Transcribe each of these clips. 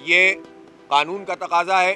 یہ قانون کا تقاضا ہے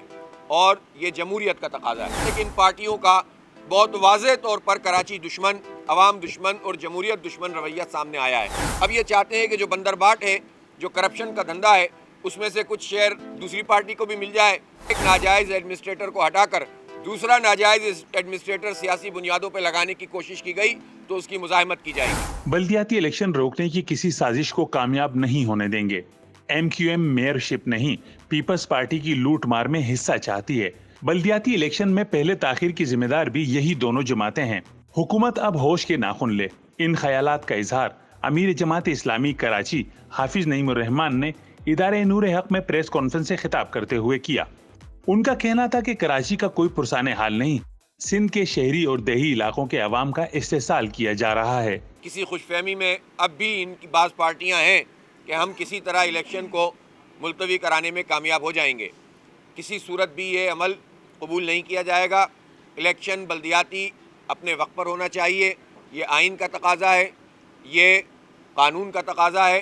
اور یہ جمہوریت کا تقاضا ہے. لیکن پارٹیوں کا بہت واضح طور پر کراچی دشمن، عوام دشمن اور جمہوریت دشمن رویہ سامنے آیا ہے. اب یہ چاہتے ہیں کہ جو بندرباٹ ہے، جو کرپشن کا دھندا ہے، اس میں سے کچھ شیئر دوسری پارٹی کو بھی مل جائے. ایک ناجائز ایڈمنسٹریٹر کو ہٹا کر دوسرا ناجائز ایڈمنسٹریٹر سیاسی بنیادوں پہ لگانے کی کوشش کی گئی تو اس کی مزاحمت کی جائے گی. بلدیاتی الیکشن روکنے کی کسی سازش کو کامیاب نہیں ہونے دیں گے. ایم کیو ایم میئر شپ نہیں، پیپلز پارٹی کی لوٹ مار میں حصہ چاہتی ہے. بلدیاتی الیکشن میں پہلے تاخیر کی ذمہ دار بھی یہی دونوں جماعتیں ہیں. حکومت اب ہوش کے ناخن لے. ان خیالات کا اظہار امیر جماعت اسلامی کراچی حافظ نعیم الرحمان نے ادارے نور حق میں پریس کانفرنس سے خطاب کرتے ہوئے کیا. ان کا کہنا تھا کہ کراچی کا کوئی پرسان حال نہیں، سندھ کے شہری اور دیہی علاقوں کے عوام کا استحصال کیا جا رہا ہے. کسی خوش فہمی میں اب بھی ان کی بعض پارٹیاں ہیں کہ ہم کسی طرح الیکشن کو ملتوی کرانے میں کامیاب ہو جائیں گے. کسی صورت بھی یہ عمل قبول نہیں کیا جائے گا. الیکشن بلدیاتی اپنے وقت پر ہونا چاہیے. یہ آئین کا تقاضا ہے، یہ قانون کا تقاضا ہے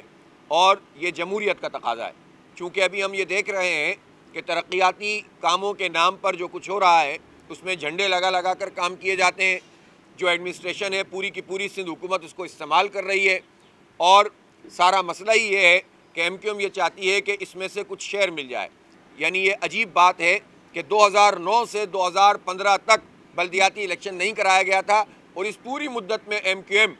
اور یہ جمہوریت کا تقاضا ہے. چونکہ ابھی ہم یہ دیکھ رہے ہیں کہ ترقیاتی کاموں کے نام پر جو کچھ ہو رہا ہے اس میں جھنڈے لگا کر کام کیے جاتے ہیں. جو ایڈمنسٹریشن ہے پوری کی پوری سندھ حکومت اس کو استعمال کر رہی ہے اور سارا مسئلہ ہی یہ ہے کہ ایم کیو ایم یہ چاہتی ہے کہ اس میں سے کچھ شیئر مل جائے. یعنی یہ عجیب بات ہے کہ 2009 سے 2015 تک بلدیاتی الیکشن نہیں کرایا گیا تھا اور اس پوری مدت میں ایم کیو ایم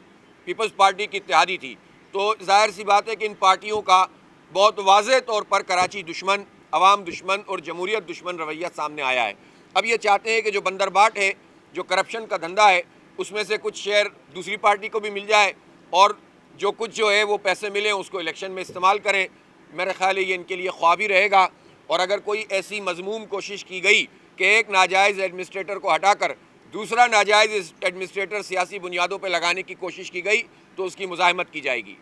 پیپلز پارٹی کی اتحادی تھی. تو ظاہر سی بات ہے کہ ان پارٹیوں کا بہت واضح طور پر کراچی دشمن، عوام دشمن اور جمہوریت دشمن رویہ سامنے آیا ہے. اب یہ چاہتے ہیں کہ جو بندرباٹ ہے، جو کرپشن کا دھندا ہے، اس میں سے کچھ شیئر دوسری پارٹی کو بھی مل جائے اور جو کچھ جو ہے وہ پیسے ملیں اس کو الیکشن میں استعمال کریں. میرا خیال ہے یہ ان کے لیے خواب ہی رہے گا. اور اگر کوئی ایسی مذموم کوشش کی گئی کہ ایک ناجائز ایڈمنسٹریٹر کو ہٹا کر دوسرا ناجائز ایڈمنسٹریٹر سیاسی بنیادوں پہ لگانے کی کوشش کی گئی تو اس کی مزاحمت کی جائے گی.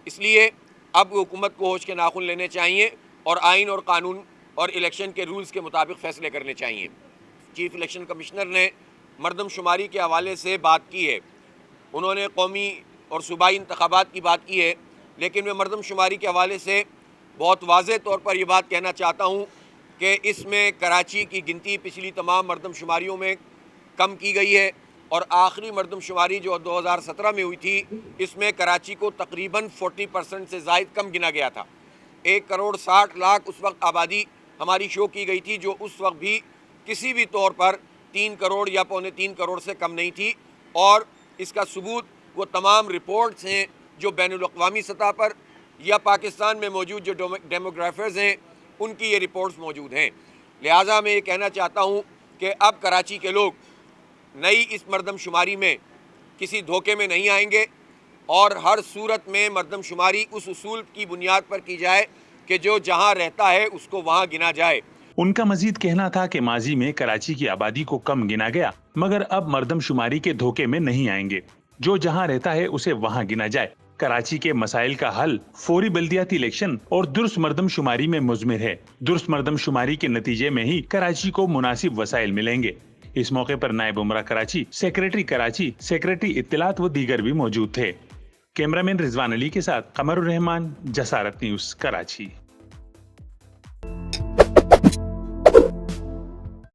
اس لیے اب حکومت کو ہوش کے ناخن لینے چاہیے اور آئین اور قانون اور الیکشن کے رولز کے مطابق فیصلے کرنے چاہیے. چیف الیکشن کمشنر نے مردم شماری کے حوالے سے بات کی ہے. انہوں نے قومی اور صوبائی انتخابات کی بات کی ہے، لیکن میں مردم شماری کے حوالے سے بہت واضح طور پر یہ بات کہنا چاہتا ہوں کہ اس میں کراچی کی گنتی پچھلی تمام مردم شماریوں میں کم کی گئی ہے اور آخری مردم شماری جو 2017 میں ہوئی تھی اس میں کراچی کو تقریباً 40% سے زائد کم گنا گیا تھا. 1,60,00,000 اس وقت آبادی ہماری شو کی گئی تھی جو اس وقت بھی کسی بھی طور پر 3 کروڑ یا 3.25 کروڑ سے کم نہیں تھی. اور اس کا ثبوت وہ تمام رپورٹس ہیں جو بین الاقوامی سطح پر یا پاکستان میں موجود جو ڈیموگرافرز ہیں ان کی یہ رپورٹس موجود ہیں. لہٰذا میں یہ کہنا چاہتا ہوں کہ اب کراچی کے لوگ نئی اس مردم شماری میں کسی دھوکے میں نہیں آئیں گے اور ہر صورت میں مردم شماری اس اصول کی بنیاد پر کی جائے کہ جو جہاں رہتا ہے اس کو وہاں گنا جائے. ان کا مزید کہنا تھا کہ ماضی میں کراچی کی آبادی کو کم گنا گیا مگر اب مردم شماری کے دھوکے میں نہیں آئیں گے. جو جہاں رہتا ہے اسے وہاں گنا جائے. کراچی کے مسائل کا حل فوری بلدیاتی الیکشن اور درست مردم شماری میں مضمر ہے. درست مردم شماری کے نتیجے میں ہی کراچی کو مناسب وسائل ملیں گے. اس موقع پر نائب امرا کراچی، سیکریٹری اطلاعات و دیگر بھی موجود تھے. کیمرامین رضوان علی کے ساتھ قمر الرحمان، جسارت نیوز، کراچی.